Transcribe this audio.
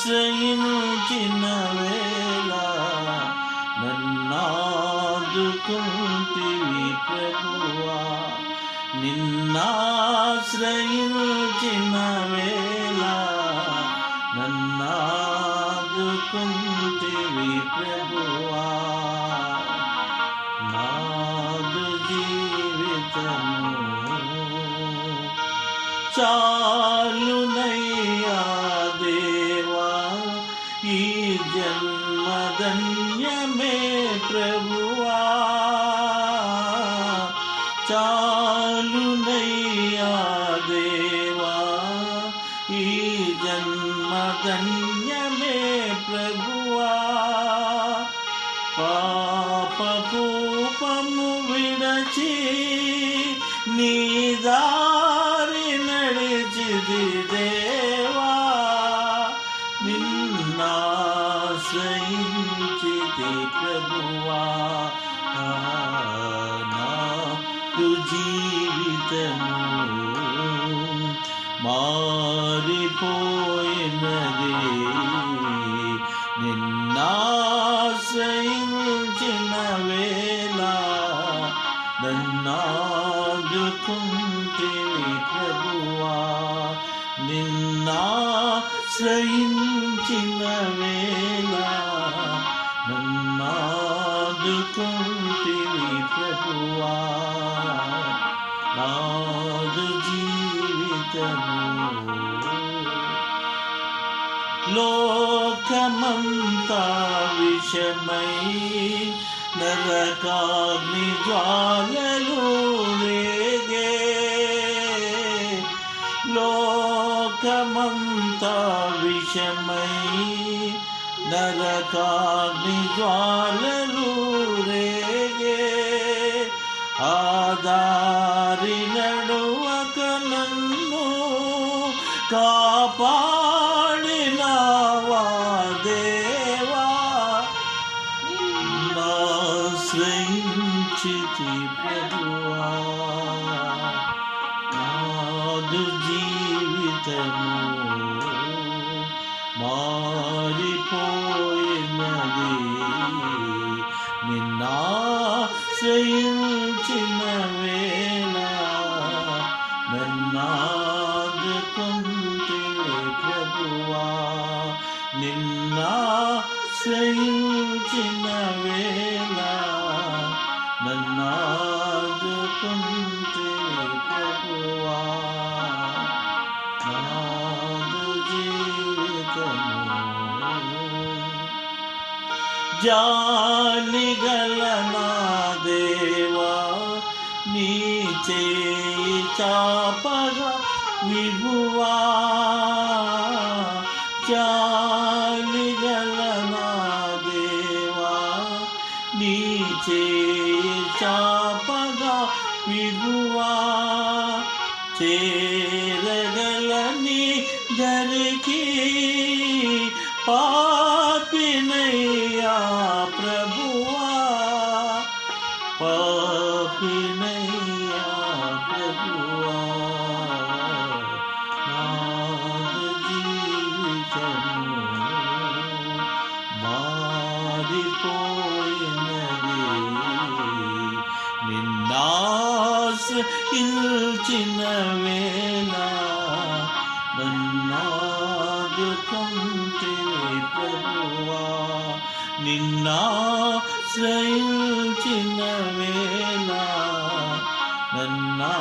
నిన్నాశ్రయించిన వేళ నన్నాదుకుంటివి ప్రభువా. నిన్నాశ్రయించిన వేళ నన్నాదుకుంటివి ప్రభువా. నాదు జీవితము చాలునయ్యా దేవా, ఈ జన్మధన్యమే ప్రభువా. చాలునయ్యా దేవా, ఈ జన్మధన్యమే ప్రభువా. పాపకూపము విడచి నీ దారి నడిచిది దేవా. నిన్నాశ్రయించితి ప్రభువా. నాదు జీవితము మారిపోయినది. నిన్నాశ్రయించిన వేళ నన్నాదుకుంటివి ప్రభువా. నిన్నాశ్రయించిన వేళ నన్నాదుకుంటివి ప్రభువా. నాదు జీవితము లోకమంతా విషమై నరకాగ్ని జ్వాలలు రేగే. లోకమంతా విషమై నరకాగ్ని జ్వాలలు రేగే. ఆదారి నడువక నన్ను కాపాడినావా దేవా. నాశ్రయించితి ప్రభువా. నాదు జీవితము మారిపోయినది. నిన్నాశ్రయించిన వేళ నన్నాదుకుంటివి ప్రభువా. నిన్నాశ్రయించిన వేళ నన్నాదుకుంటివి ప్రభువా. నాదు జీవితము జాలిగల నా దేవా, నీ చేయి చాపగా విభువా. జాలిగల నా దేవా, నీ చేయి చాపగా విభువా. చేరగలని దరికి పాపినయ్యా ప్రభువా. పాపినయ్యా ప్రభువా. నాదు జీవితము మారిపోయినది. నిన్నాశ్రయించిన వేళ నన్నాదుకుంటివి ప్రభువా. నిన్నాశ్రయించిన వేళ నన్నా